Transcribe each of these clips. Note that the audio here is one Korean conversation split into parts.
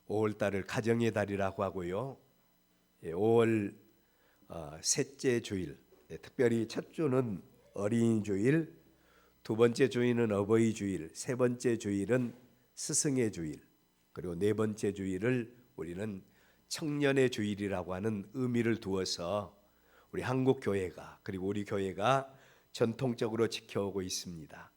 5월 달을 가정의 달이라고 하고요. 5월 셋째 주일, 특별히 첫 주는 어린이 주일, 두 번째 주일은 어버이 주일, 세 번째 주일은 스승의 주일, 그리고 네 번째 주일을 우리는 청년의 주일이라고 하는 의미를 두어서 우리 한국 교회가, 그리고 우리 교회가 전통적으로 지켜오고 있습니다.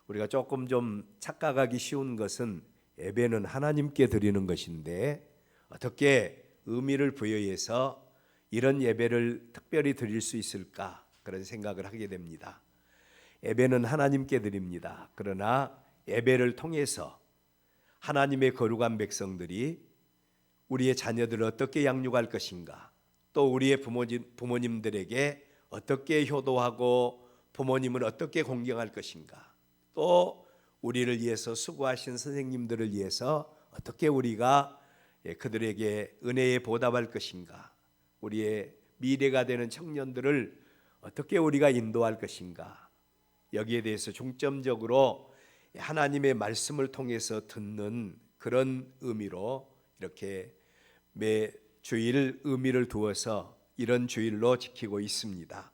우리가 조금 좀 착각하기 쉬운 것은 예배는 하나님께 드리는 것인데 어떻게 의미를 부여해서 이런 예배를 특별히 드릴 수 있을까, 그런 생각을 하게 됩니다. 예배는 하나님께 드립니다. 그러나 예배를 통해서 하나님의 거룩한 백성들이 우리의 자녀들을 어떻게 양육할 것인가, 또 우리의 부모님들에게 어떻게 효도하고 부모님을 어떻게 공경할 것인가, 또 우리를 위해서 수고하신 선생님들을 위해서 어떻게 우리가 그들에게 은혜에 보답할 것인가, 우리의 미래가 되는 청년들을 어떻게 우리가 인도할 것인가, 여기에 대해서 중점적으로 하나님의 말씀을 통해서 듣는 그런 의미로 이렇게 매 주일 의미를 두어서 이런 주일로 지키고 있습니다.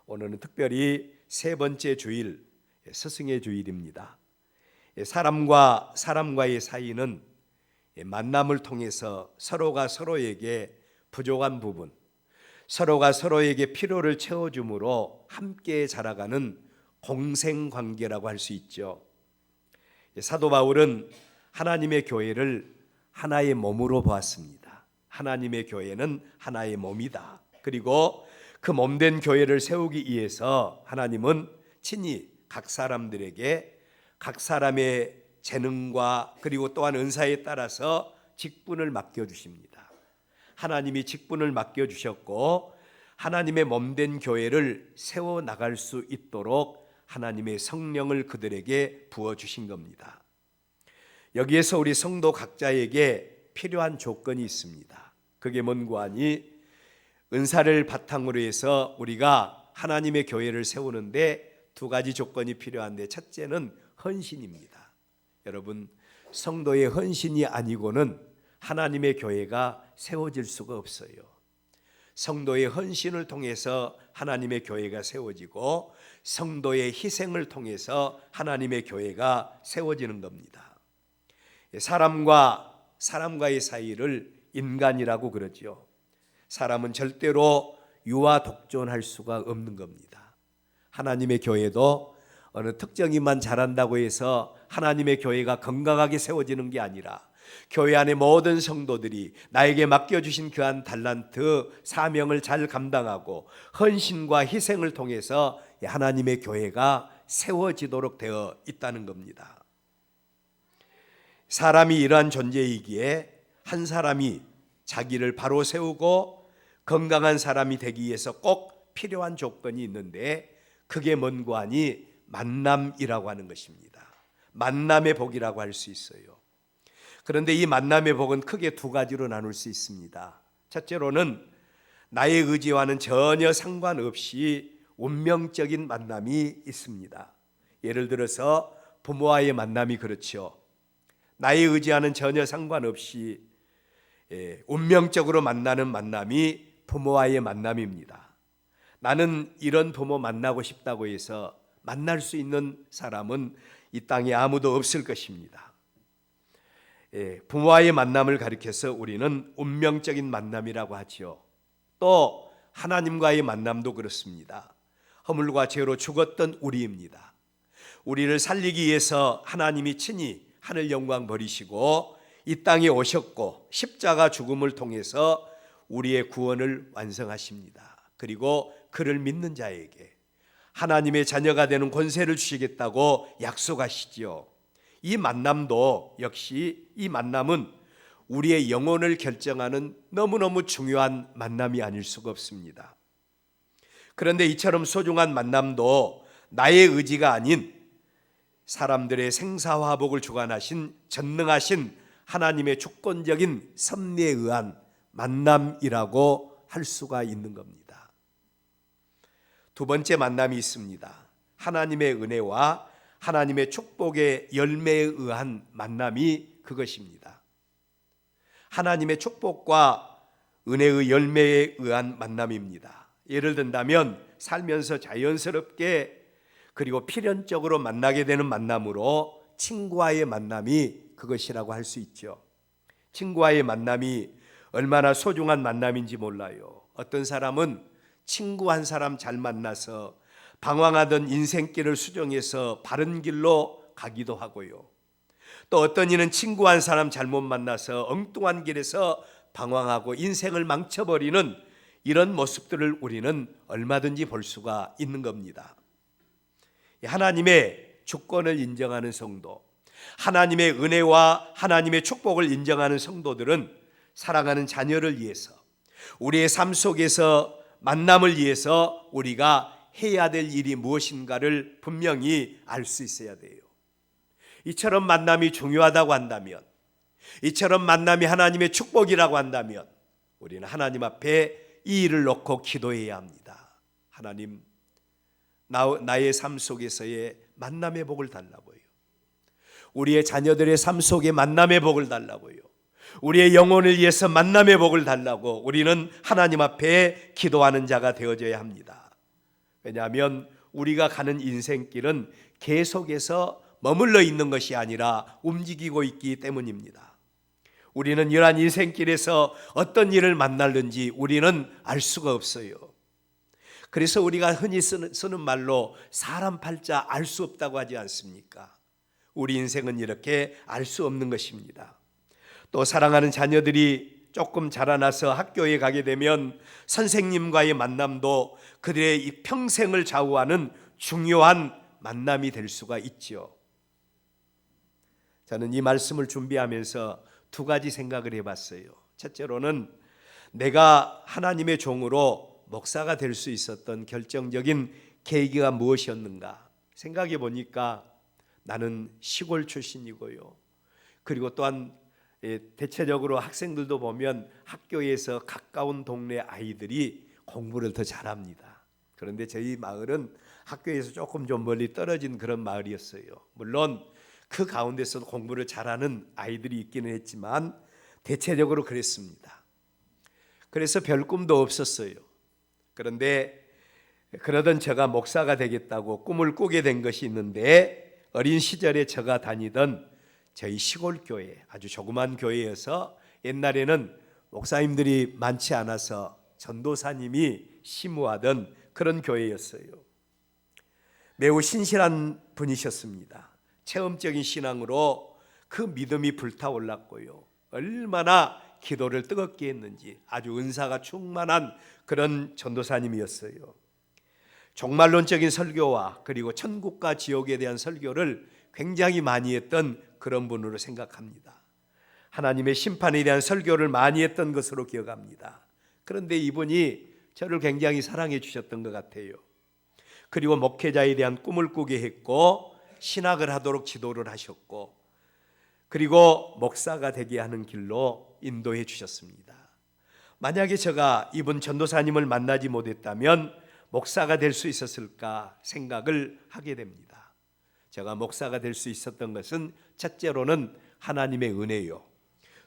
오늘은 특별히 세 번째 주일, 스승의 주일입니다. 사람과 사람과의 사이는 만남을 통해서 서로가 서로에게 부족한 부분, 서로가 서로에게 필요를 채워줌으로 함께 자라가는 공생관계라고 할 수 있죠. 사도 바울은 하나님의 교회를 하나의 몸으로 보았습니다. 하나님의 교회는 하나의 몸이다. 그리고 그 몸된 교회를 세우기 위해서 하나님은 친히 각 사람들에게 각 사람의 재능과 그리고 또한 은사에 따라서 직분을 맡겨주십니다. 하나님이 직분을 맡겨주셨고 하나님의 몸된 교회를 세워나갈 수 있도록 하나님의 성령을 그들에게 부어주신 겁니다. 여기에서 우리 성도 각자에게 필요한 조건이 있습니다. 그게 뭔고 하니, 은사를 바탕으로 해서 우리가 하나님의 교회를 세우는데 두 가지 조건이 필요한데, 첫째는 헌신입니다. 여러분, 성도의 헌신이 아니고는 하나님의 교회가 세워질 수가 없어요. 성도의 헌신을 통해서 하나님의 교회가 세워지고 성도의 희생을 통해서 하나님의 교회가 세워지는 겁니다. 사람과 사람과의 사이를 인간이라고 그러죠. 사람은 절대로 유아 독존할 수가 없는 겁니다. 하나님의 교회도 어느 특정인만 잘한다고 해서 하나님의 교회가 건강하게 세워지는 게 아니라 교회 안의 모든 성도들이 나에게 맡겨주신 그한 달란트 사명을 잘 감당하고 헌신과 희생을 통해서 하나님의 교회가 세워지도록 되어 있다는 겁니다. 사람이 이러한 존재이기에 한 사람이 자기를 바로 세우고 건강한 사람이 되기 위해서 꼭 필요한 조건이 있는데, 그게 뭔고 하니 만남이라고 하는 것입니다. 만남의 복이라고 할 수 있어요. 그런데 이 만남의 복은 크게 두 가지로 나눌 수 있습니다. 첫째로는 나의 의지와는 전혀 상관없이 운명적인 만남이 있습니다. 예를 들어서 부모와의 만남이 그렇죠. 나의 의지와는 전혀 상관없이 운명적으로 만나는 만남이 부모와의 만남입니다. 나는 이런 부모 만나고 싶다고 해서 만날 수 있는 사람은 이 땅에 아무도 없을 것입니다. 부모와의 만남을 가리켜서 우리는 운명적인 만남이라고 하죠. 또 하나님과의 만남도 그렇습니다. 허물과 죄로 죽었던 우리입니다. 우리를 살리기 위해서 하나님이 친히 하늘 영광 버리시고 이 땅에 오셨고 십자가 죽음을 통해서 우리의 구원을 완성하십니다. 그리고 그를 믿는 자에게 하나님의 자녀가 되는 권세를 주시겠다고 약속하시지요. 이 만남도 역시, 이 만남은 우리의 영혼을 결정하는 너무너무 중요한 만남이 아닐 수가 없습니다. 그런데 이처럼 소중한 만남도 나의 의지가 아닌 사람들의 생사화복을 주관하신 전능하신 하나님의 주권적인 섭리에 의한 만남이라고 할 수가 있는 겁니다. 두 번째 만남이 있습니다. 하나님의 은혜와 하나님의 축복의 열매에 의한 만남이 그것입니다. 하나님의 축복과 은혜의 열매에 의한 만남입니다. 예를 든다면 살면서 자연스럽게 그리고 필연적으로 만나게 되는 만남으로 친구와의 만남이 그것이라고 할 수 있죠. 친구와의 만남이 얼마나 소중한 만남인지 몰라요. 어떤 사람은 친구 한 사람 잘 만나서 방황하던 인생길을 수정해서 바른 길로 가기도 하고요. 또 어떤 이는 친구 한 사람 잘못 만나서 엉뚱한 길에서 방황하고 인생을 망쳐버리는 이런 모습들을 우리는 얼마든지 볼 수가 있는 겁니다. 하나님의 주권을 인정하는 성도, 하나님의 은혜와 하나님의 축복을 인정하는 성도들은 사랑하는 자녀를 위해서, 우리의 삶 속에서 만남을 위해서 우리가 해야 될 일이 무엇인가를 분명히 알 수 있어야 돼요. 이처럼 만남이 중요하다고 한다면, 이처럼 만남이 하나님의 축복이라고 한다면 우리는 하나님 앞에 이 일을 놓고 기도해야 합니다. 하나님, 나의 삶 속에서의 만남의 복을 달라고요. 우리의 자녀들의 삶 속에 만남의 복을 달라고요. 우리의 영혼을 위해서 만남의 복을 달라고 우리는 하나님 앞에 기도하는 자가 되어져야 합니다. 왜냐하면 우리가 가는 인생길은 계속해서 머물러 있는 것이 아니라 움직이고 있기 때문입니다. 우리는 이러한 인생길에서 어떤 일을 만날는지 우리는 알 수가 없어요. 그래서 우리가 흔히 쓰는 말로 사람 팔자 알 수 없다고 하지 않습니까? 우리 인생은 이렇게 알 수 없는 것입니다. 또 사랑하는 자녀들이 조금 자라나서 학교에 가게 되면 선생님과의 만남도 그들의 이 평생을 좌우하는 중요한 만남이 될 수가 있죠. 저는 이 말씀을 준비하면서 두 가지 생각을 해봤어요. 첫째로는 내가 하나님의 종으로 목사가 될 수 있었던 결정적인 계기가 무엇이었는가 생각해 보니까 나는 시골 출신이고요. 그리고 또한 대체적으로 학생들도 보면 학교에서 가까운 동네 아이들이 공부를 더 잘합니다. 그런데 저희 마을은 학교에서 조금 좀 멀리 떨어진 그런 마을이었어요. 물론 그 가운데서도 공부를 잘하는 아이들이 있기는 했지만 대체적으로 그랬습니다. 그래서 별 꿈도 없었어요. 그런데 그러던 제가 목사가 되겠다고 꿈을 꾸게 된 것이 있는데, 어린 시절에 제가 다니던 저희 시골 교회, 아주 조그만 교회여서 옛날에는 목사님들이 많지 않아서 전도사님이 심우하던 그런 교회였어요. 매우 신실한 분이셨습니다. 체험적인 신앙으로 그 믿음이 불타올랐고요. 얼마나 기도를 뜨겁게 했는지 아주 은사가 충만한 그런 전도사님이었어요. 종말론적인 설교와 그리고 천국과 지옥에 대한 설교를 굉장히 많이 했던 그런 분으로 생각합니다. 하나님의 심판에 대한 설교를 많이 했던 것으로 기억합니다. 그런데 이분이 저를 굉장히 사랑해 주셨던 것 같아요. 그리고 목회자에 대한 꿈을 꾸게 했고 신학을 하도록 지도를 하셨고, 그리고 목사가 되게 하는 길로 인도해 주셨습니다. 만약에 제가 이분 전도사님을 만나지 못했다면 목사가 될 수 있었을까 생각을 하게 됩니다. 제가 목사가 될 수 있었던 것은 첫째로는 하나님의 은혜요,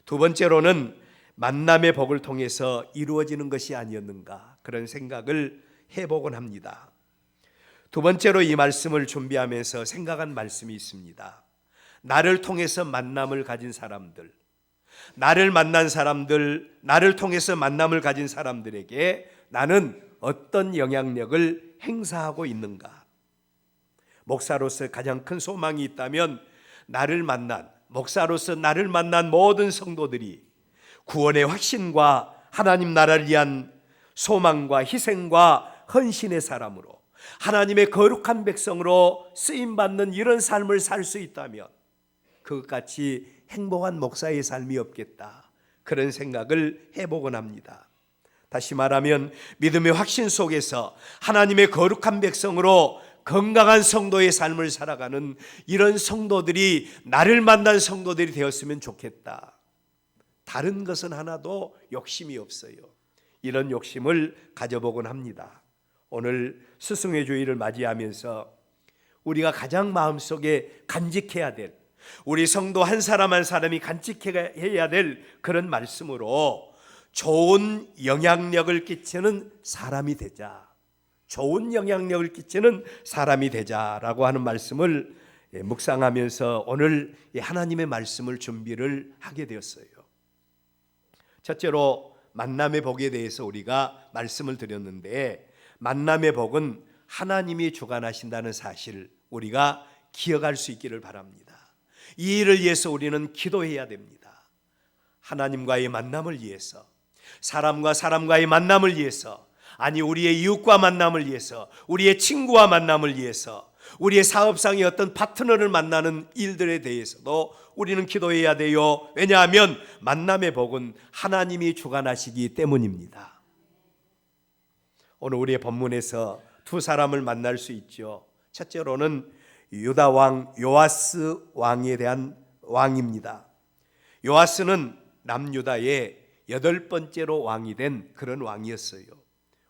두 번째로는 만남의 복을 통해서 이루어지는 것이 아니었는가, 그런 생각을 해보곤 합니다. 두 번째로 이 말씀을 준비하면서 생각한 말씀이 있습니다. 나를 통해서 만남을 가진 사람들, 나를 만난 사람들, 나를 통해서 만남을 가진 사람들에게 나는 어떤 영향력을 행사하고 있는가? 목사로서 가장 큰 소망이 있다면 목사로서 나를 만난 모든 성도들이 구원의 확신과 하나님 나라를 위한 소망과 희생과 헌신의 사람으로 하나님의 거룩한 백성으로 쓰임받는 이런 삶을 살 수 있다면 그것같이 행복한 목사의 삶이 없겠다, 그런 생각을 해보곤 합니다. 다시 말하면 믿음의 확신 속에서 하나님의 거룩한 백성으로 건강한 성도의 삶을 살아가는 이런 성도들이 나를 만난 성도들이 되었으면 좋겠다. 다른 것은 하나도 욕심이 없어요. 이런 욕심을 가져보곤 합니다. 오늘 스승의 주일을 맞이하면서 우리가 가장 마음속에 간직해야 될, 우리 성도 한 사람 한 사람이 간직해야 될 그런 말씀으로 좋은 영향력을 끼치는 사람이 되자, 좋은 영향력을 끼치는 사람이 되자라고 하는 말씀을 묵상하면서 오늘 하나님의 말씀을 준비를 하게 되었어요. 첫째로 만남의 복에 대해서 우리가 말씀을 드렸는데, 만남의 복은 하나님이 주관하신다는 사실 우리가 기억할 수 있기를 바랍니다. 이 일을 위해서 우리는 기도해야 됩니다. 하나님과의 만남을 위해서, 사람과 사람과의 만남을 위해서, 아니 우리의 이웃과 만남을 위해서, 우리의 친구와 만남을 위해서, 우리의 사업상의 어떤 파트너를 만나는 일들에 대해서도 우리는 기도해야 돼요. 왜냐하면 만남의 복은 하나님이 주관하시기 때문입니다. 오늘 우리의 본문에서 두 사람을 만날 수 있죠. 첫째로는 유다 왕 요아스 왕에 대한 왕입니다. 요아스는 남유다의 8번째로 왕이 된 그런 왕이었어요.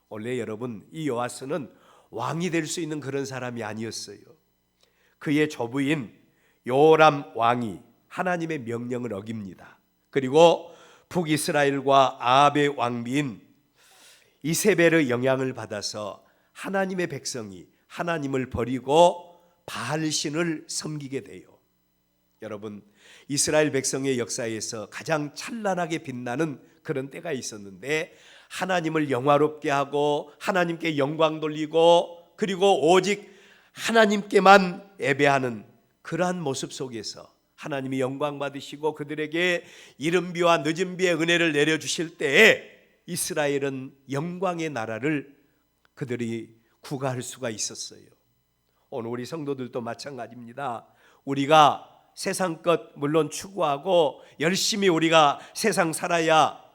원래 여러분, 이 요아스는 왕이 될 수 있는 그런 사람이 아니었어요. 그의 조부인 요람 왕이 하나님의 명령을 어깁니다. 그리고 북이스라엘과 아합의 왕비인 이세벨의 영향을 받아서 하나님의 백성이 하나님을 버리고 바알신을 섬기게 돼요. 여러분, 이스라엘 백성의 역사에서 가장 찬란하게 빛나는 그런 때가 있었는데, 하나님을 영화롭게 하고 하나님께 영광 돌리고 그리고 오직 하나님께만 예배하는 그러한 모습 속에서 하나님이 영광 받으시고 그들에게 이른 비와 늦은 비의 은혜를 내려주실 때에 이스라엘은 영광의 나라를 그들이 구가할 수가 있었어요. 오늘 우리 성도들도 마찬가지입니다. 우리가 세상 것 물론 추구하고 열심히 우리가 세상 살아야,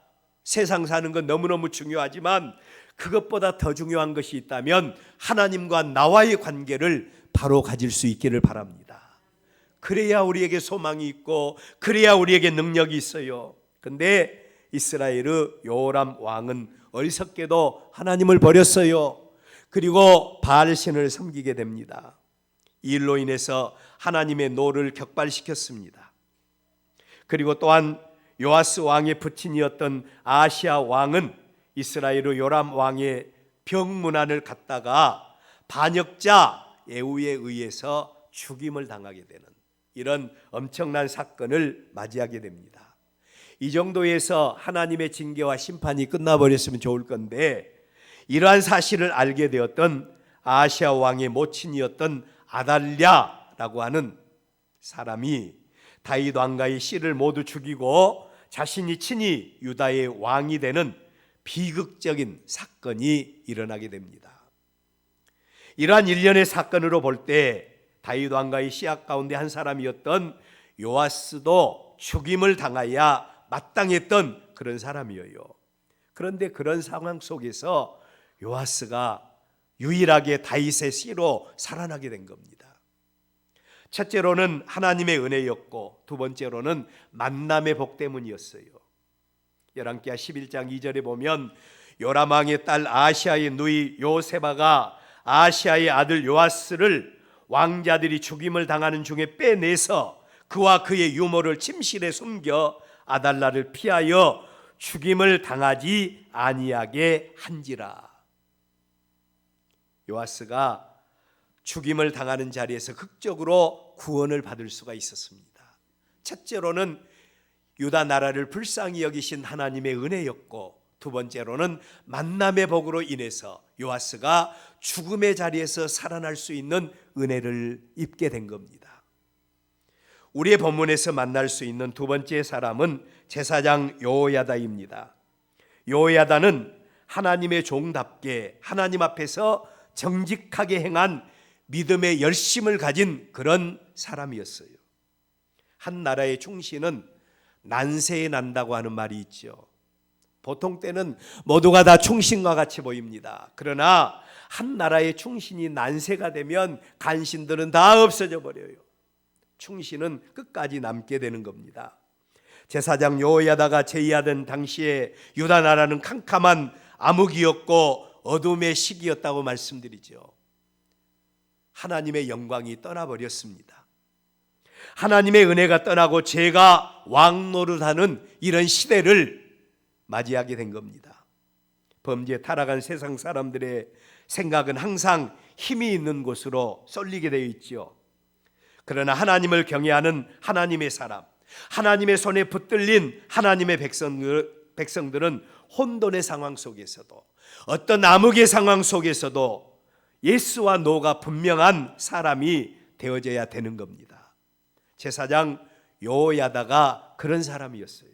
세상 사는 건 너무너무 중요하지만 그것보다 더 중요한 것이 있다면 하나님과 나와의 관계를 바로 가질 수 있기를 바랍니다. 그래야 우리에게 소망이 있고 그래야 우리에게 능력이 있어요. 근데 이스라엘의 요람 왕은 어리석게도 하나님을 버렸어요. 그리고 바알신을 섬기게 됩니다. 이 일로 인해서 하나님의 노를 격발시켰습니다. 그리고 또한 요아스 왕의 부친이었던 아시아 왕은 이스라엘의 요람 왕의 병문안을 갔다가 반역자 예후에 의해서 죽임을 당하게 되는 이런 엄청난 사건을 맞이하게 됩니다. 이 정도에서 하나님의 징계와 심판이 끝나버렸으면 좋을 건데, 이러한 사실을 알게 되었던 아시아 왕의 모친이었던 아달랴라고 하는 사람이 다윗 왕가의 씨를 모두 죽이고 자신이 친히 유다의 왕이 되는 비극적인 사건이 일어나게 됩니다. 이러한 일련의 사건으로 볼 때 다윗 왕가의 씨앗 가운데 한 사람이었던 요아스도 죽임을 당하여 마땅했던 그런 사람이에요. 그런데 그런 상황 속에서 요아스가 유일하게 다윗의 씨로 살아나게 된 겁니다. 첫째로는 하나님의 은혜였고, 두 번째로는 만남의 복 때문이었어요. 열왕기하 11장 2절에 보면 요람 왕의 딸 아시아의 누이 요세바가 아시아의 아들 요아스를 왕자들이 죽임을 당하는 중에 빼내서 그와 그의 유모를 침실에 숨겨 아달랴를 피하여 죽임을 당하지 아니하게 한지라. 요아스가 죽임을 당하는 자리에서 극적으로 구원을 받을 수가 있었습니다. 첫째로는 유다 나라를 불쌍히 여기신 하나님의 은혜였고, 두 번째로는 만남의 복으로 인해서 요아스가 죽음의 자리에서 살아날 수 있는 은혜를 입게 된 겁니다. 우리의 본문에서 만날 수 있는 두 번째 사람은 제사장 요야다입니다. 요야다는 하나님의 종답게 하나님 앞에서 정직하게 행한 믿음의 열심을 가진 그런 사람이었어요. 한 나라의 충신은 난세에 난다고 하는 말이 있죠. 보통 때는 모두가 다 충신과 같이 보입니다. 그러나 한 나라의 충신이 난세가 되면 간신들은 다 없어져 버려요. 충신은 끝까지 남게 되는 겁니다. 제사장 요야다가 제위하던 당시에 유다 나라는 캄캄한 암흑이었고 어둠의 시기였다고 말씀드리죠. 하나님의 영광이 떠나버렸습니다. 하나님의 은혜가 떠나고 죄가 왕노릇하는 이런 시대를 맞이하게 된 겁니다. 범죄 타락한 세상 사람들의 생각은 항상 힘이 있는 곳으로 쏠리게 되어 있죠. 그러나 하나님을 경외하는 하나님의 사람, 하나님의 손에 붙들린 하나님의 백성들은 혼돈의 상황 속에서도, 어떤 암흑의 상황 속에서도 예스와 노가 분명한 사람이 되어져야 되는 겁니다. 제사장 여호야다가 그런 사람이었어요.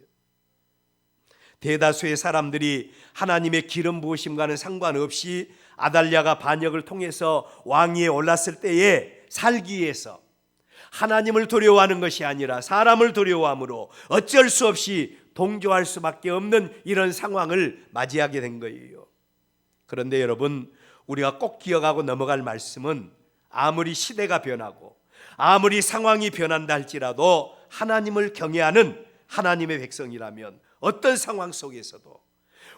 대다수의 사람들이 하나님의 기름 부으심과는 상관없이 아달랴가 반역을 통해서 왕위에 올랐을 때에 살기 위해서 하나님을 두려워하는 것이 아니라 사람을 두려워함으로 어쩔 수 없이 동조할 수밖에 없는 이런 상황을 맞이하게 된 거예요. 그런데 여러분, 우리가 꼭 기억하고 넘어갈 말씀은 아무리 시대가 변하고 아무리 상황이 변한다 할지라도 하나님을 경외하는 하나님의 백성이라면 어떤 상황 속에서도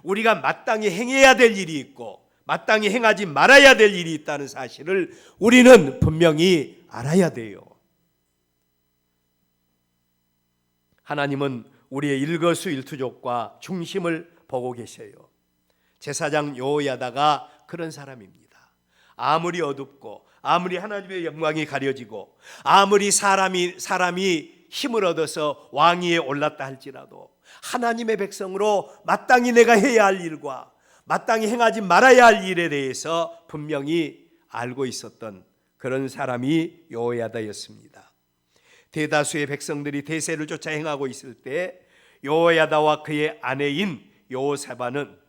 우리가 마땅히 행해야 될 일이 있고 마땅히 행하지 말아야 될 일이 있다는 사실을 우리는 분명히 알아야 돼요. 하나님은 우리의 일거수일투족과 중심을 보고 계셔요. 제사장 여호야다가 그런 사람입니다. 아무리 어둡고 아무리 하나님의 영광이 가려지고 아무리 사람이 힘을 얻어서 왕위에 올랐다 할지라도 하나님의 백성으로 마땅히 내가 해야 할 일과 마땅히 행하지 말아야 할 일에 대해서 분명히 알고 있었던 그런 사람이 여호야다였습니다. 대다수의 백성들이 대세를 쫓아 행하고 있을 때 여호야다와 그의 아내인 여호사밧은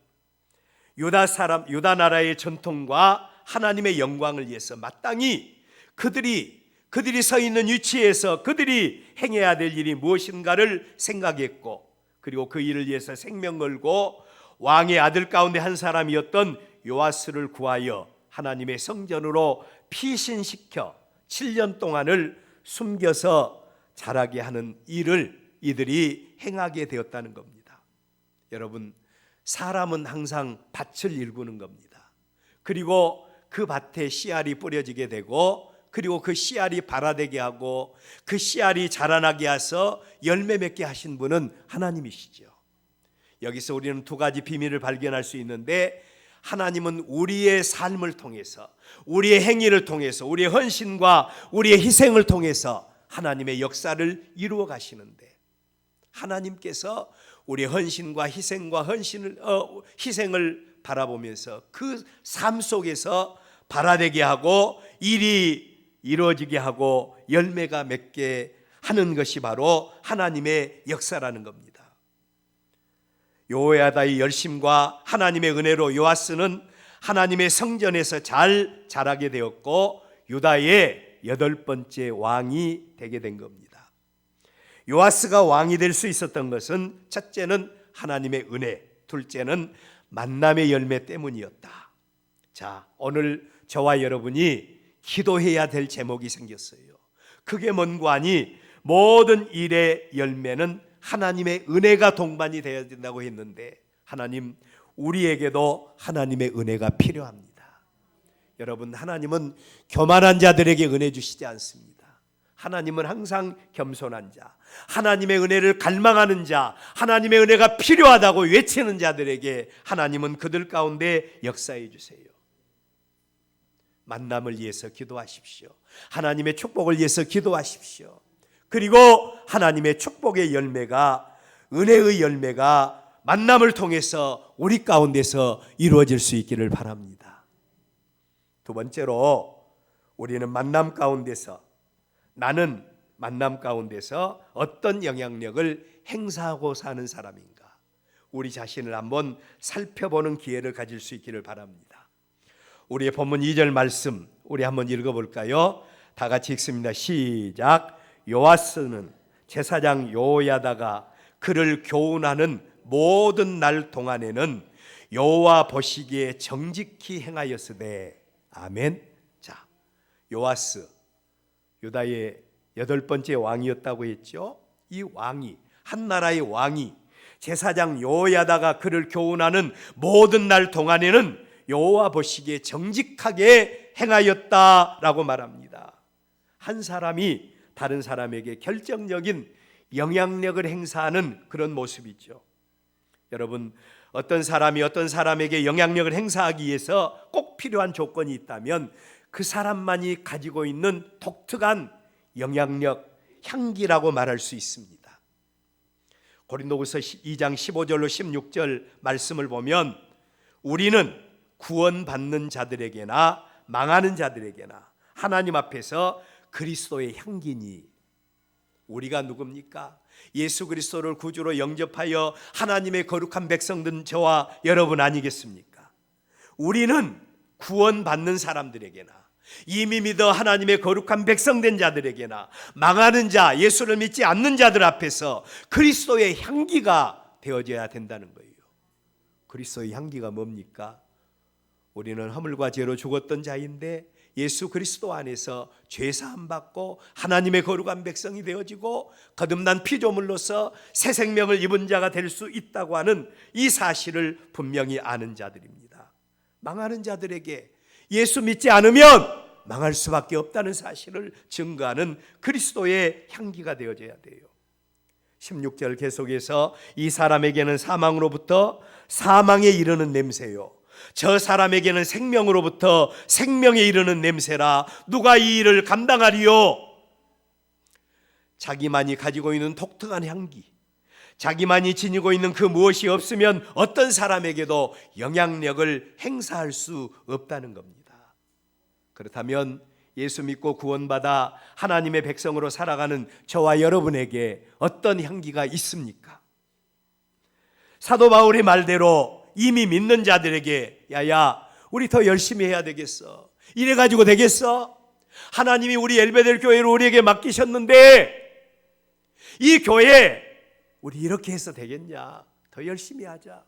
유다 나라의 전통과 하나님의 영광을 위해서 마땅히 그들이 서 있는 위치에서 그들이 행해야 될 일이 무엇인가를 생각했고, 그리고 그 일을 위해서 생명 걸고 왕의 아들 가운데 한 사람이었던 요아스를 구하여 하나님의 성전으로 피신시켜 7년 동안을 숨겨서 자라게 하는 일을 이들이 행하게 되었다는 겁니다. 여러분, 사람은 항상 밭을 일구는 겁니다. 그리고 그 밭에 씨알이 뿌려지게 되고, 그리고 그 씨알이 발아되게 하고 그 씨알이 자라나게 해서 열매 맺게 하신 분은 하나님이시죠. 여기서 우리는 두 가지 비밀을 발견할 수 있는데, 하나님은 우리의 삶을 통해서, 우리의 행위를 통해서, 우리의 헌신과 우리의 희생을 통해서 하나님의 역사를 이루어 가시는데, 하나님께서 우리의 헌신과 희생을 바라보면서 그 삶 속에서 발아되게 하고 일이 이루어지게 하고 열매가 맺게 하는 것이 바로 하나님의 역사라는 겁니다. 여호야다의 열심과 하나님의 은혜로 요아스는 하나님의 성전에서 잘 자라게 되었고 유다의 8번째 왕이 되게 된 겁니다. 요아스가 왕이 될 수 있었던 것은 첫째는 하나님의 은혜, 둘째는 만남의 열매 때문이었다. 자, 오늘 저와 여러분이 기도해야 될 제목이 생겼어요. 그게 뭔고 하니, 모든 일의 열매는 하나님의 은혜가 동반이 되어야 된다고 했는데, 하나님, 우리에게도 하나님의 은혜가 필요합니다. 여러분, 하나님은 교만한 자들에게 은혜 주시지 않습니다. 하나님은 항상 겸손한 자, 하나님의 은혜를 갈망하는 자, 하나님의 은혜가 필요하다고 외치는 자들에게 하나님은 그들 가운데 역사해 주세요. 만남을 위해서 기도하십시오. 하나님의 축복을 위해서 기도하십시오. 그리고 하나님의 축복의 열매가, 은혜의 열매가 만남을 통해서 우리 가운데서 이루어질 수 있기를 바랍니다. 두 번째로, 우리는 나는 만남 가운데서 어떤 영향력을 행사하고 사는 사람인가, 우리 자신을 한번 살펴보는 기회를 가질 수 있기를 바랍니다. 우리의 본문 2절 말씀 우리 한번 읽어볼까요? 다 같이 읽습니다. 시작. 요아스는 제사장 여호야다가 그를 교훈하는 모든 날 동안에는 여호와 보시기에 정직히 행하였으되. 아멘. 자, 요아스, 유다의 8번째 왕이었다고 했죠. 이 왕이, 한 나라의 왕이 제사장 여호야다가 그를 교훈하는 모든 날 동안에는 여호와 보시기에 정직하게 행하였다라고 말합니다. 한 사람이 다른 사람에게 결정적인 영향력을 행사하는 그런 모습이죠. 여러분, 어떤 사람이 어떤 사람에게 영향력을 행사하기 위해서 꼭 필요한 조건이 있다면 그 사람만이 가지고 있는 독특한 영향력, 향기라고 말할 수 있습니다. 고린도후서 2장 15절로 16절 말씀을 보면 우리는 구원받는 자들에게나 망하는 자들에게나 하나님 앞에서 그리스도의 향기니. 우리가 누굽니까? 예수 그리스도를 구주로 영접하여 하나님의 거룩한 백성된 저와 여러분 아니겠습니까? 우리는 구원받는 사람들에게나 이미 믿어 하나님의 거룩한 백성된 자들에게나 망하는 자, 예수를 믿지 않는 자들 앞에서 그리스도의 향기가 되어져야 된다는 거예요. 그리스도의 향기가 뭡니까? 우리는 허물과 죄로 죽었던 자인데 예수 그리스도 안에서 죄사함 받고 하나님의 거룩한 백성이 되어지고 거듭난 피조물로서 새 생명을 입은 자가 될 수 있다고 하는 이 사실을 분명히 아는 자들입니다. 망하는 자들에게 예수 믿지 않으면 망할 수밖에 없다는 사실을 증거하는 그리스도의 향기가 되어져야 돼요. 16절 계속해서 이 사람에게는 사망으로부터 사망에 이르는 냄새요, 저 사람에게는 생명으로부터 생명에 이르는 냄새라. 누가 이 일을 감당하리요? 자기만이 가지고 있는 독특한 향기, 자기만이 지니고 있는 그 무엇이 없으면 어떤 사람에게도 영향력을 행사할 수 없다는 겁니다. 그렇다면 예수 믿고 구원받아 하나님의 백성으로 살아가는 저와 여러분에게 어떤 향기가 있습니까? 사도 바울의 말대로 이미 믿는 자들에게 야야 우리 더 열심히 해야 되겠어, 이래가지고 되겠어? 하나님이 우리 엘베델 교회를 우리에게 맡기셨는데 이 교회 우리 이렇게 해서 되겠냐? 더 열심히 하자.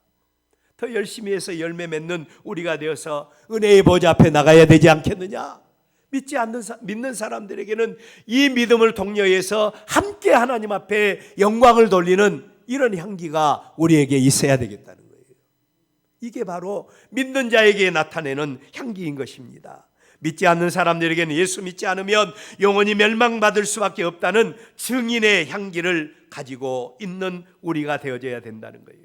더 열심히 해서 열매 맺는 우리가 되어서 은혜의 보좌 앞에 나가야 되지 않겠느냐? 믿는 사람들에게는 이 믿음을 독려해서 함께 하나님 앞에 영광을 돌리는 이런 향기가 우리에게 있어야 되겠다는 거예요. 이게 바로 믿는 자에게 나타내는 향기인 것입니다. 믿지 않는 사람들에게는 예수 믿지 않으면 영원히 멸망받을 수밖에 없다는 증인의 향기를 가지고 있는 우리가 되어져야 된다는 거예요.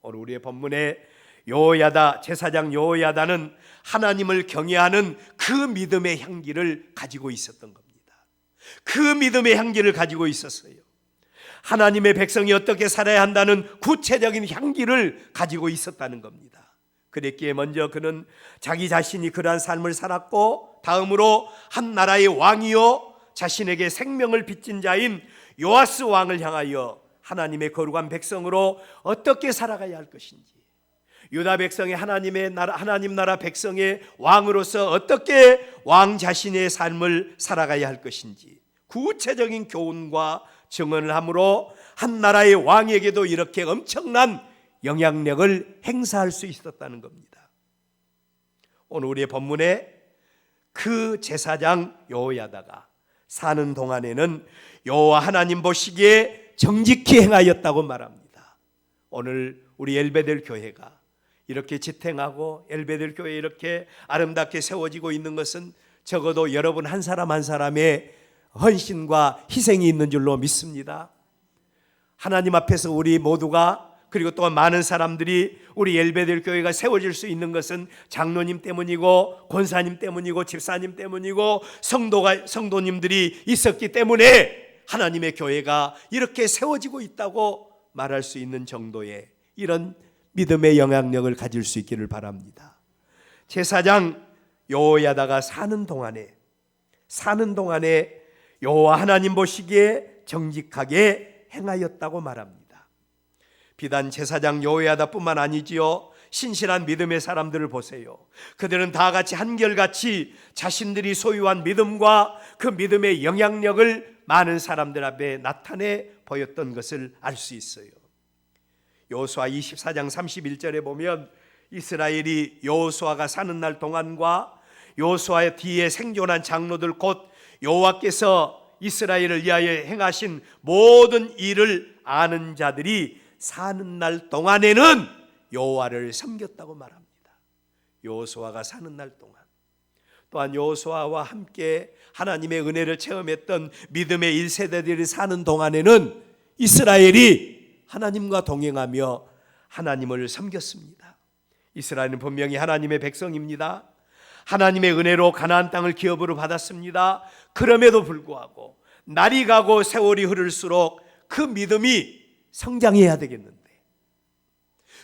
오늘 우리의 본문에 여호야다, 제사장 여호야다는 하나님을 경외하는 그 믿음의 향기를 가지고 있었던 겁니다. 그 믿음의 향기를 가지고 있었어요. 하나님의 백성이 어떻게 살아야 한다는 구체적인 향기를 가지고 있었다는 겁니다. 그랬기에 먼저 그는 자기 자신이 그러한 삶을 살았고, 다음으로 한 나라의 왕이요 자신에게 생명을 빚진 자인 요아스 왕을 향하여 하나님의 거룩한 백성으로 어떻게 살아가야 할 것인지, 유다 백성의 하나님 나라 백성의 왕으로서 어떻게 왕 자신의 삶을 살아가야 할 것인지 구체적인 교훈과 증언을 함으로 한 나라의 왕에게도 이렇게 엄청난 영향력을 행사할 수 있었다는 겁니다. 오늘 우리의 본문에 그 제사장 여호야다가 사는 동안에는 여호와 하나님 보시기에 정직히 행하였다고 말합니다. 오늘 우리 엘베델 교회가 이렇게 지탱하고 엘베델 교회 이렇게 아름답게 세워지고 있는 것은 적어도 여러분 한 사람 한 사람의 헌신과 희생이 있는 줄로 믿습니다. 하나님 앞에서 우리 모두가, 그리고 또 많은 사람들이 우리 엘베델 교회가 세워질 수 있는 것은 장로님 때문이고 권사님 때문이고 집사님 때문이고 성도님들이 있었기 때문에 하나님의 교회가 이렇게 세워지고 있다고 말할 수 있는 정도의 이런 믿음의 영향력을 가질 수 있기를 바랍니다. 제사장 여호야다가 사는 동안에 여호와 하나님 보시기에 정직하게 행하였다고 말합니다. 비단 제사장 여호야다뿐만 아니지요. 신실한 믿음의 사람들을 보세요. 그들은 다 같이 한결같이 자신들이 소유한 믿음과 그 믿음의 영향력을 많은 사람들 앞에 나타내 보였던 것을 알 수 있어요. 여호수아 24장 31절에 보면 이스라엘이 여호수아가 사는 날 동안과 여호수아의 뒤에 생존한 장로들 곧 여호와께서 이스라엘을 위하여 행하신 모든 일을 아는 자들이 사는 날 동안에는 여호와를 섬겼다고 말합니다. 여호수아가 사는 날 동안. 또한 여호수아와 함께 하나님의 은혜를 체험했던 믿음의 1세대들이 사는 동안에는 이스라엘이 하나님과 동행하며 하나님을 섬겼습니다. 이스라엘은 분명히 하나님의 백성입니다. 하나님의 은혜로 가나안 땅을 기업으로 받았습니다. 그럼에도 불구하고 날이 가고 세월이 흐를수록 그 믿음이 성장해야 되겠는데,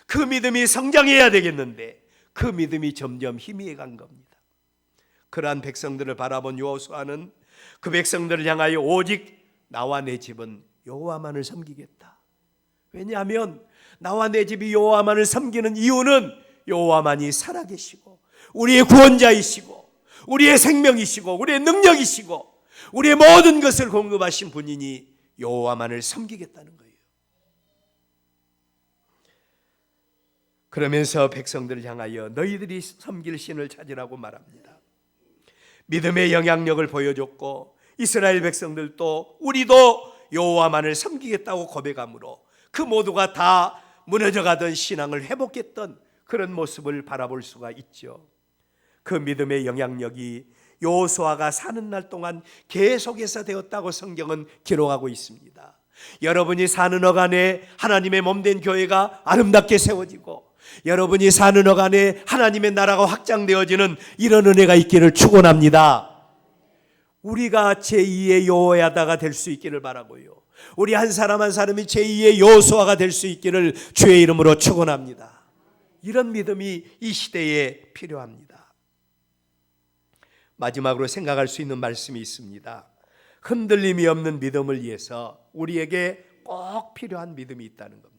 그 믿음이 성장해야 되겠는데 그 믿음이 점점 희미해간 겁니다. 그러한 백성들을 바라본 여호수아는 그 백성들을 향하여 오직 나와 내 집은 여호와만을 섬기겠다. 왜냐하면 나와 내 집이 여호와만을 섬기는 이유는 여호와만이 살아계시고 우리의 구원자이시고 우리의 생명이시고 우리의 능력이시고 우리의 모든 것을 공급하신 분이니 여호와만을 섬기겠다는 거예요. 그러면서 백성들을 향하여 너희들이 섬길 신을 찾으라고 말합니다. 믿음의 영향력을 보여줬고 이스라엘 백성들도 우리도 여호와만을 섬기겠다고 고백함으로 그 모두가 다 무너져가던 신앙을 회복했던 그런 모습을 바라볼 수가 있죠. 그 믿음의 영향력이 여호수아가 사는 날 동안 계속해서 되었다고 성경은 기록하고 있습니다. 여러분이 사는 어간에 하나님의 몸된 교회가 아름답게 세워지고 여러분이 사는 어간에 하나님의 나라가 확장되어지는 이런 은혜가 있기를 축원합니다. 우리가 제2의 여호야다가 될 수 있기를 바라고요, 우리 한 사람 한 사람이 제2의 여호수아가 될 수 있기를 주의 이름으로 축원합니다. 이런 믿음이 이 시대에 필요합니다. 마지막으로 생각할 수 있는 말씀이 있습니다. 흔들림이 없는 믿음을 위해서 우리에게 꼭 필요한 믿음이 있다는 겁니다.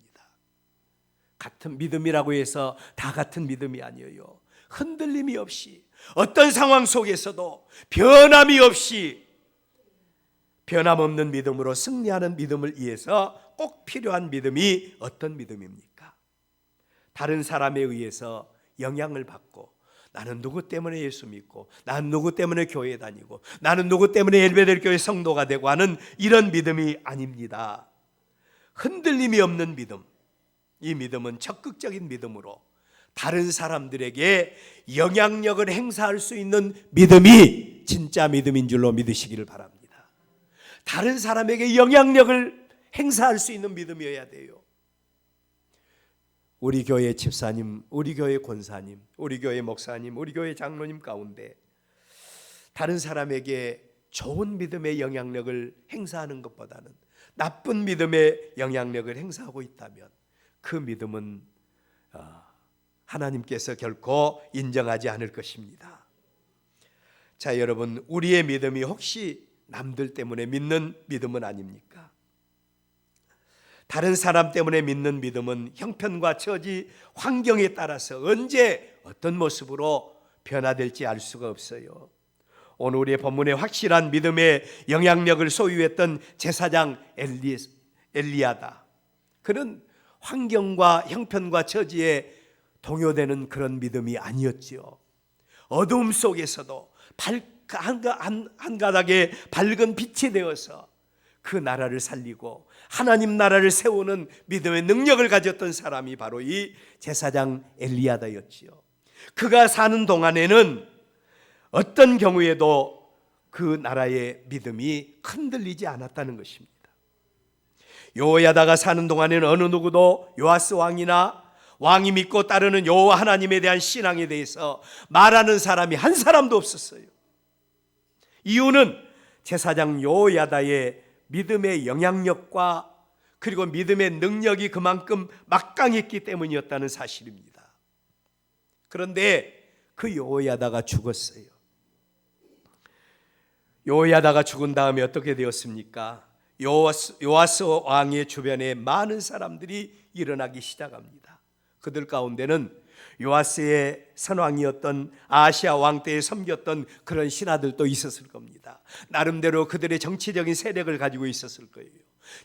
같은 믿음이라고 해서 다 같은 믿음이 아니에요. 흔들림이 없이 어떤 상황 속에서도 변함이 없이 변함없는 믿음으로 승리하는 믿음을 위해서 꼭 필요한 믿음이 어떤 믿음입니까? 다른 사람에 의해서 영향을 받고 나는 누구 때문에 예수 믿고 나는 누구 때문에 교회 다니고 나는 누구 때문에 엘베델 교회 성도가 되고 하는 이런 믿음이 아닙니다. 흔들림이 없는 믿음, 이 믿음은 적극적인 믿음으로 다른 사람들에게 영향력을 행사할 수 있는 믿음이 진짜 믿음인 줄로 믿으시기를 바랍니다. 다른 사람에게 영향력을 행사할 수 있는 믿음이어야 돼요. 우리 교회 집사님, 우리 교회 권사님, 우리 교회 목사님, 우리 교회 장로님 가운데 다른 사람에게 좋은 믿음의 영향력을 행사하는 것보다는 나쁜 믿음의 영향력을 행사하고 있다면 그 믿음은 하나님께서 결코 인정하지 않을 것입니다. 자, 여러분, 우리의 믿음이 혹시 남들 때문에 믿는 믿음은 아닙니까? 다른 사람 때문에 믿는 믿음은 형편과 처지, 환경에 따라서 언제 어떤 모습으로 변화될지 알 수가 없어요. 오늘 우리의 본문에 확실한 믿음의 영향력을 소유했던 제사장 엘리야다. 그는 환경과 형편과 처지에 동요되는 그런 믿음이 아니었지요. 어두움 속에서도 한 가닥의 밝은 빛이 되어서 그 나라를 살리고 하나님 나라를 세우는 믿음의 능력을 가졌던 사람이 바로 이 제사장 엘리야다였지요. 그가 사는 동안에는 어떤 경우에도 그 나라의 믿음이 흔들리지 않았다는 것입니다. 여호야다가 사는 동안에는 어느 누구도 요아스 왕이나 왕이 믿고 따르는 여호와 하나님에 대한 신앙에 대해서 말하는 사람이 한 사람도 없었어요. 이유는 제사장 여호야다의 믿음의 영향력과 그리고 믿음의 능력이 그만큼 막강했기 때문이었다는 사실입니다. 그런데 그 여호야다가 죽었어요. 여호야다가 죽은 다음에 어떻게 되었습니까? 요아스 왕의 주변에 많은 사람들이 일어나기 시작합니다. 그들 가운데는 요아스의 선왕이었던 아시아 왕 때에 섬겼던 그런 신하들도 있었을 겁니다. 나름대로 그들의 정치적인 세력을 가지고 있었을 거예요.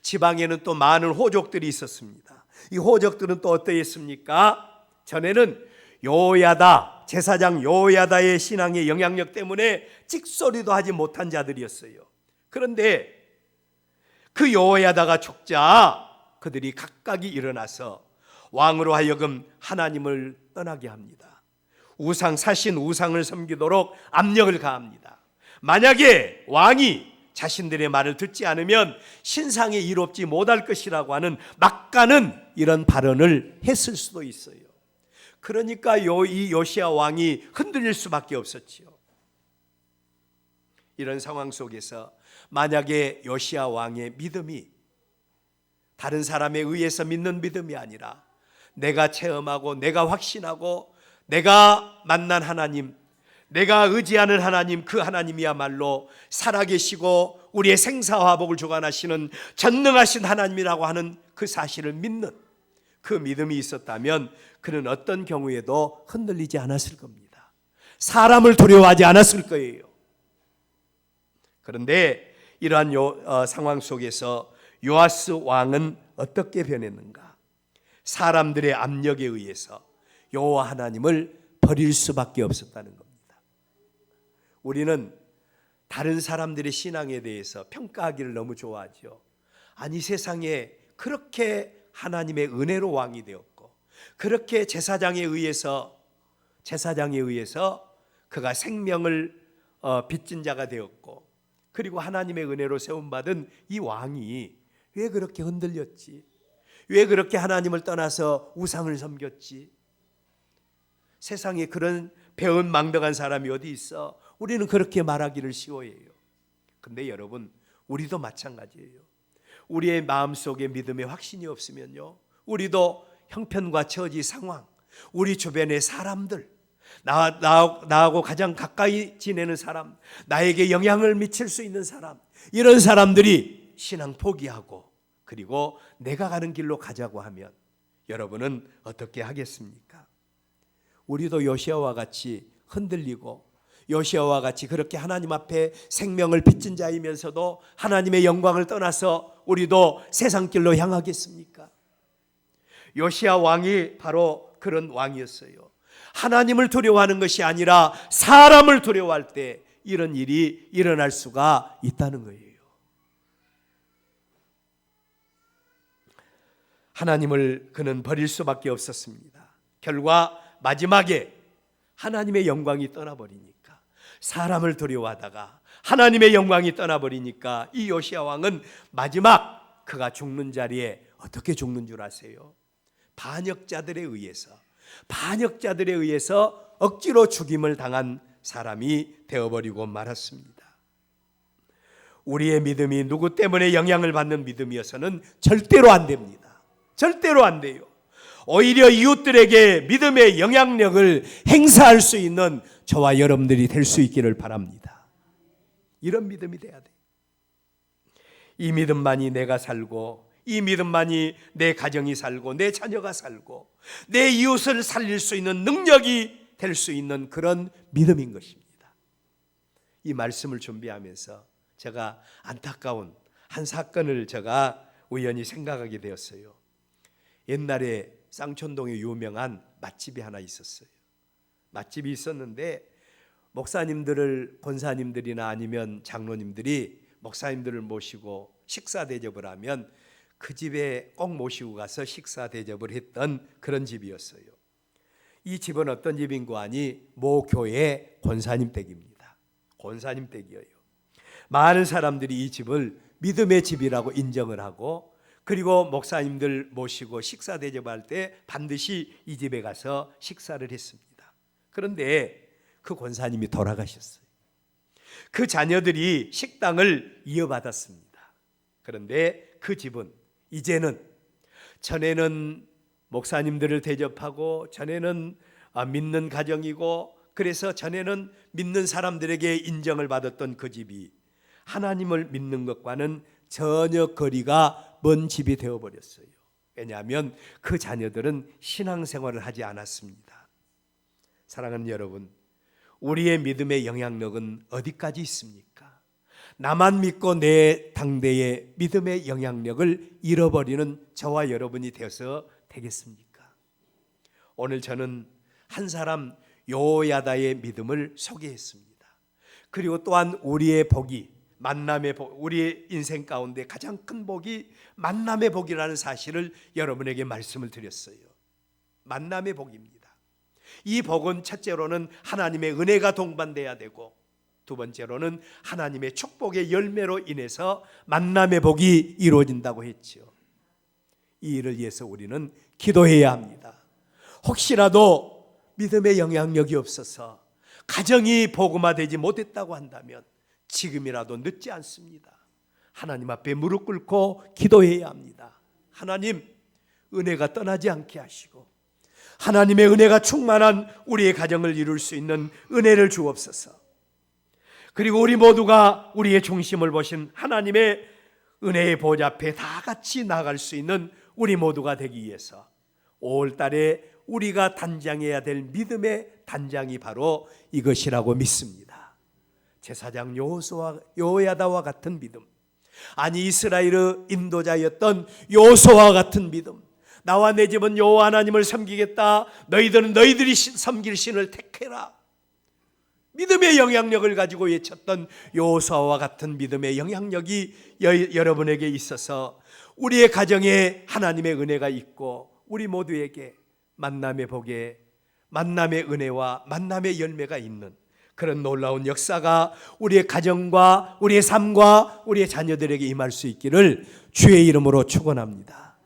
지방에는 또 많은 호족들이 있었습니다. 이 호족들은 또 어떠했습니까? 전에는 여호야다, 제사장 여호야다의 신앙의 영향력 때문에 찍소리도 하지 못한 자들이었어요. 그런데 그 여호야다가 죽자 그들이 각각이 일어나서 왕으로 하여금 하나님을 떠나게 합니다. 사신 우상을 섬기도록 압력을 가합니다. 만약에 왕이 자신들의 말을 듣지 않으면 신상에 이롭지 못할 것이라고 하는 막가는 이런 발언을 했을 수도 있어요. 그러니까 이 요시야 왕이 흔들릴 수밖에 없었지요. 이런 상황 속에서 만약에 요시야 왕의 믿음이 다른 사람에 의해서 믿는 믿음이 아니라 내가 체험하고 내가 확신하고 내가 만난 하나님, 내가 의지하는 하나님, 그 하나님이야말로 살아계시고 우리의 생사화복을 주관하시는 전능하신 하나님이라고 하는 그 사실을 믿는 그 믿음이 있었다면 그는 어떤 경우에도 흔들리지 않았을 겁니다. 사람을 두려워하지 않았을 거예요. 그런데 이러한 상황 속에서 요아스 왕은 어떻게 변했는가? 사람들의 압력에 의해서 여호와 하나님을 버릴 수밖에 없었다는 겁니다. 우리는 다른 사람들의 신앙에 대해서 평가하기를 너무 좋아하죠. 아니, 세상에 그렇게 하나님의 은혜로 왕이 되었고 그렇게 제사장에 의해서 그가 생명을 빚진 자가 되었고 그리고 하나님의 은혜로 세움받은 이 왕이 왜 그렇게 흔들렸지? 왜 그렇게 하나님을 떠나서 우상을 섬겼지? 세상에 그런 배은망덕한 사람이 어디 있어? 우리는 그렇게 말하기를 쉬워해요. 근데 여러분, 우리도 마찬가지예요. 우리의 마음속에 믿음의 확신이 없으면요, 우리도 형편과 처지 상황, 우리 주변의 사람들, 나하고 가장 가까이 지내는 사람, 나에게 영향을 미칠 수 있는 사람, 이런 사람들이 신앙 포기하고 그리고 내가 가는 길로 가자고 하면 여러분은 어떻게 하겠습니까? 우리도 요시야와 같이 흔들리고 요시야와 같이 그렇게 하나님 앞에 생명을 빚진 자이면서도 하나님의 영광을 떠나서 우리도 세상 길로 향하겠습니까? 요시야 왕이 바로 그런 왕이었어요. 하나님을 두려워하는 것이 아니라 사람을 두려워할 때 이런 일이 일어날 수가 있다는 거예요. 하나님을 그는 버릴 수밖에 없었습니다. 결과 마지막에 하나님의 영광이 떠나버리니까, 사람을 두려워하다가 하나님의 영광이 떠나버리니까 이 요시야 왕은 마지막 그가 죽는 자리에 어떻게 죽는 줄 아세요? 반역자들에 의해서 억지로 죽임을 당한 사람이 되어버리고 말았습니다. 우리의 믿음이 누구 때문에 영향을 받는 믿음이어서는 절대로 안 됩니다. 절대로 안 돼요. 오히려 이웃들에게 믿음의 영향력을 행사할 수 있는 저와 여러분들이 될 수 있기를 바랍니다. 이런 믿음이 돼야 돼요. 이 믿음만이 내가 살고, 이 믿음만이 내 가정이 살고 내 자녀가 살고 내 이웃을 살릴 수 있는 능력이 될 수 있는 그런 믿음인 것입니다. 이 말씀을 준비하면서 제가 안타까운 한 사건을 제가 우연히 생각하게 되었어요. 옛날에 쌍촌동에 유명한 맛집이 하나 있었어요. 맛집이 있었는데 목사님들을, 권사님들이나 아니면 장로님들이 목사님들을 모시고 식사 대접을 하면 그 집에 꼭 모시고 가서 식사 대접을 했던 그런 집이었어요. 이 집은 어떤 집인고 하니 모 교회 권사님 댁입니다. 권사님 댁이에요. 많은 사람들이 이 집을 믿음의 집이라고 인정을 하고, 그리고 목사님들 모시고 식사 대접할 때 반드시 이 집에 가서 식사를 했습니다. 그런데 그 권사님이 돌아가셨어요. 그 자녀들이 식당을 이어받았습니다. 그런데 그 집은 이제는, 전에는 목사님들을 대접하고, 전에는 믿는 가정이고, 그래서 전에는 믿는 사람들에게 인정을 받았던 그 집이 하나님을 믿는 것과는 전혀 거리가 먼 집이 되어버렸어요. 왜냐하면 그 자녀들은 신앙생활을 하지 않았습니다. 사랑하는 여러분, 우리의 믿음의 영향력은 어디까지 있습니까? 나만 믿고 내 당대의 믿음의 영향력을 잃어버리는 저와 여러분이 되어서 되겠습니까? 오늘 저는 한 사람 요야다의 믿음을 소개했습니다. 그리고 또한 우리의 복이, 만남의 복, 우리의 인생 가운데 가장 큰 복이 만남의 복이라는 사실을 여러분에게 말씀을 드렸어요. 만남의 복입니다. 이 복은 첫째로는 하나님의 은혜가 동반돼야 되고, 두 번째로는 하나님의 축복의 열매로 인해서 만남의 복이 이루어진다고 했죠. 이 일을 위해서 우리는 기도해야 합니다. 혹시라도 믿음의 영향력이 없어서 가정이 복음화되지 못했다고 한다면 지금이라도 늦지 않습니다. 하나님 앞에 무릎 꿇고 기도해야 합니다. 하나님, 은혜가 떠나지 않게 하시고 하나님의 은혜가 충만한 우리의 가정을 이룰 수 있는 은혜를 주옵소서. 그리고 우리 모두가 우리의 중심을 보신 하나님의 은혜의 보좌 앞에 다 같이 나갈 수 있는 우리 모두가 되기 위해서 5월 달에 우리가 단장해야 될 믿음의 단장이 바로 이것이라고 믿습니다. 제사장 여호야다와 같은 믿음, 아니 이스라엘의 인도자였던 요수아와 같은 믿음, 나와 내 집은 여호와 하나님을 섬기겠다, 너희들은 너희들이 섬길 신을 택해라, 믿음의 영향력을 가지고 외쳤던 요수아와 같은 믿음의 영향력이 여러분에게 있어서 우리의 가정에 하나님의 은혜가 있고 우리 모두에게 만남의 복에 만남의 은혜와 만남의 열매가 있는 그런 놀라운 역사가 우리의 가정과 우리의 삶과 우리의 자녀들에게 임할 수 있기를 주의 이름으로 축원합니다.